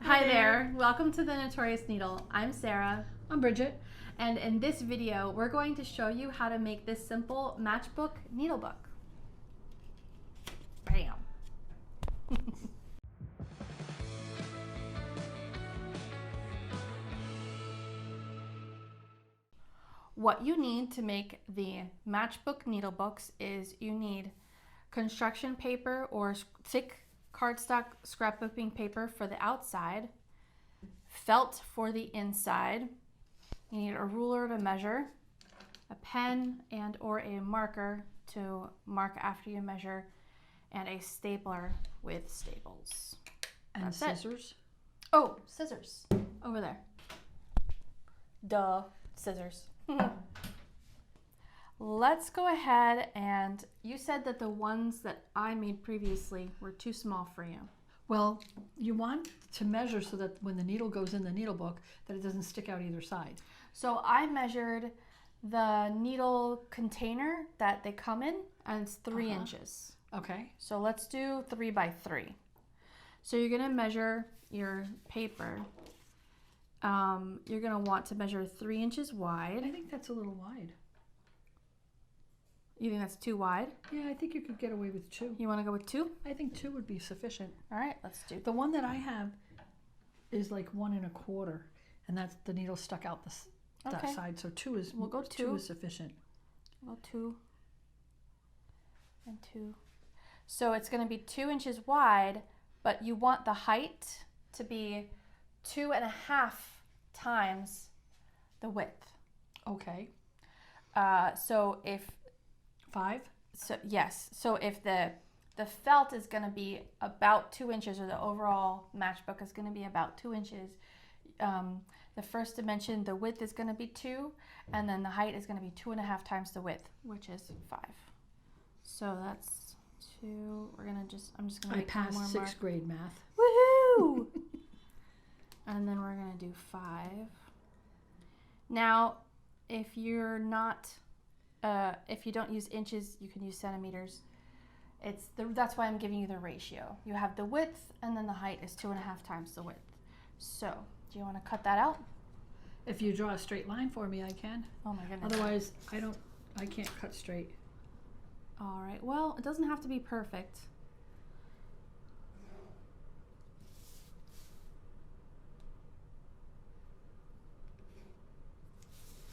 Hi there. Welcome to the Notorious Needle. I'm Sarah. I'm Bridget. And in this video, we're going to show you how to make this simple matchbook needlebook. Bam. What you need to make the matchbook needlebooks is you need construction paper or thick cardstock scrapbooking paper for the outside, felt for the inside. You need a ruler to measure, a pen and or a marker to mark after you measure, and a stapler with staples. And That's scissors. It. Oh, scissors. Over there. Duh, scissors. Let's go ahead, and you said that the ones that I made previously were too small for you. Well, you want to measure so that when the needle goes in the needle book that it doesn't stick out either side. So I measured the needle container that they come in, and it's 3 inches. Okay. So let's do 3 by 3. So you're gonna measure your paper. You're gonna want to measure 3 inches wide. I think that's a little wide. You think that's too wide? Yeah, I think you could get away with 2. You wanna go with 2? I think 2 would be sufficient. All right, let's do. The one that I have is like 1 1/4, and that's the needle stuck out that Okay. side. So 2 is We'll go 2. 2 is sufficient. Well, 2 and 2. So it's going to be 2 inches wide, but you want the height to be 2.5 times the width. Okay. So if 5. so, yes. So if the felt is going to be about 2 inches, or the overall matchbook is going to be about 2 inches. The first dimension, the width is going to be 2, and then the height is going to be 2.5 times the width, which is 5. So that's 2. I'm just going to make one more passed mark. 6th grade math. Woohoo! And then we're going to do 5. Now, if you're not, if you don't use inches, you can use centimeters. That's why I'm giving you the ratio. You have the width, and then the height is 2.5 times the width. So, do you want to cut that out? If you draw a straight line for me, I can. Oh my goodness. Otherwise, I can't cut straight. All right. Well, it doesn't have to be perfect.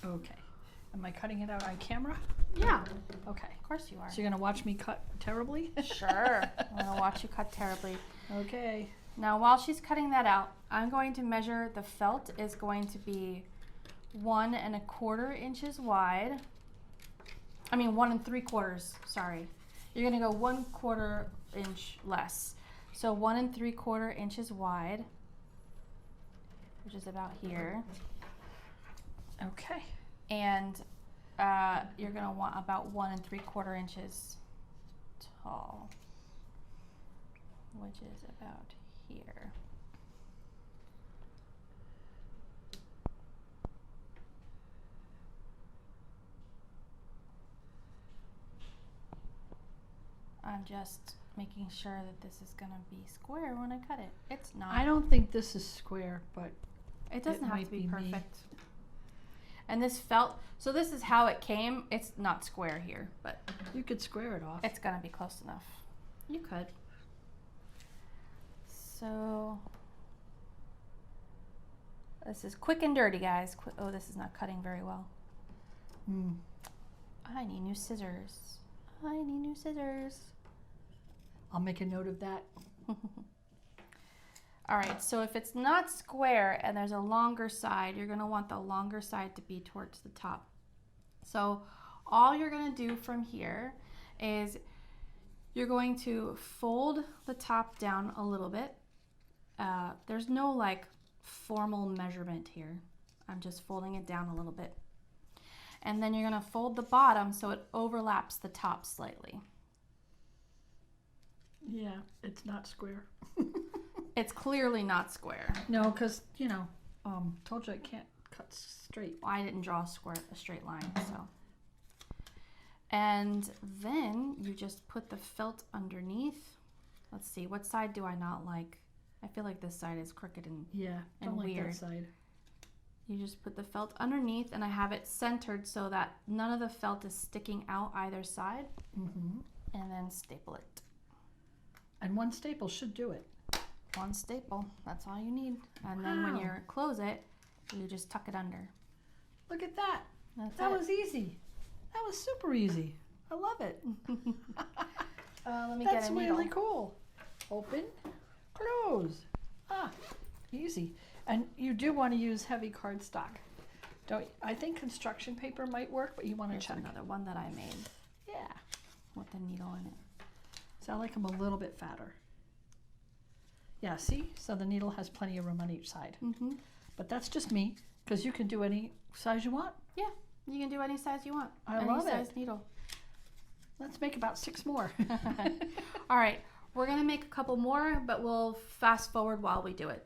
Okay. Am I cutting it out on camera? Yeah. Okay. Of course you are. So you're going to watch me cut terribly? Sure. I'm going to watch you cut terribly. Okay. Now, while she's cutting that out, I'm going to measure the felt is going to be 1 1/4 inches wide. 1 3/4, sorry. You're going to go 1/4 inch less. So 1 3/4 inches wide, which is about here. Okay. And you're going to want about 1 3/4 inches tall, which is about here. I'm just making sure that this is going to be square when I cut it. It's not. I don't think this is square, but It doesn't have might to be be me. perfect. And this felt, so this is how it came. It's not square here, but you could square it off. it's going to be close enough. You could. So this is quick and dirty, guys. Oh, this is not cutting very well. I need new scissors. I need new scissors. I'll make a note of that. All right, so if it's not square and there's a longer side, you're gonna want the longer side to be towards the top. So all you're gonna do from here is you're going to fold the top down a little bit. There's no like formal measurement here. I'm just folding it down a little bit. And then you're gonna fold the bottom so it overlaps the top slightly. Yeah, it's not square. It's clearly not square. No, because, told you I can't cut straight. Well, I didn't draw a straight line, so. And then you just put the felt underneath. Let's see, what side do I not like? I feel like this side is crooked and Yeah, don't like weird. that side. You just put the felt underneath, and I have it centered so that none of the felt is sticking out either side. Mm-hmm. And then staple it. And one staple should do it. One staple, that's all you need. And then when Wow. you close it, you just tuck it under. Look at that. That's That it. was easy. That was super easy. I love it. Let me That's get a needle. really cool. Open, close. Ah, easy. And you do want to use heavy cardstock. Don't I think construction paper might work, but you want to Here's check. another one that I made Yeah. with the needle in it. So I like them a little bit fatter. Yeah, see? So the needle has plenty of room on each side. Mm-hmm. But that's just me, because you can do any size you want. Yeah, you can do any size you want. I any love it. size needle. Let's make about 6 more. All right, we're gonna make a couple more, but we'll fast forward while we do it.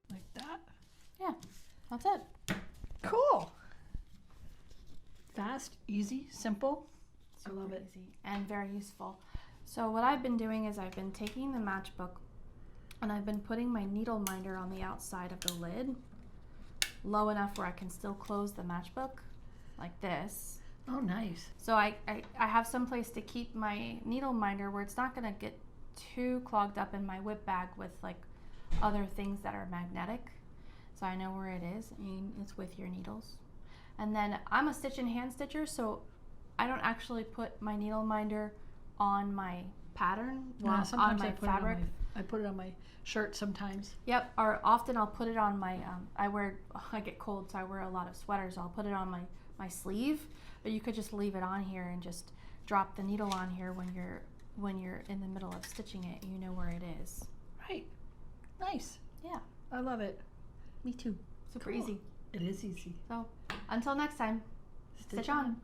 Like that. Yeah, that's it. Cool. Fast, easy, simple. I love it. Easy and very useful. So what I've been doing is I've been taking the matchbook and I've been putting my needle minder on the outside of the lid low enough where I can still close the matchbook like this. Oh, nice. So I have some place to keep my needle minder where it's not going to get too clogged up in my whip bag with like other things that are magnetic. So I know where it is and it's with your needles. And then I'm a stitch and hand stitcher, so I don't actually put my needle minder on my pattern, on Sometimes my fabric. I put it on my shirt sometimes. Yep, or often I'll put it on my, I get cold, so I wear a lot of sweaters. I'll put it on my sleeve, but you could just leave it on here and just drop the needle on here when you're in the middle of stitching it. You know where it is. Right. Nice. Yeah, I love it. me too. Super Cool. easy. It is easy. So until next time, stitch on.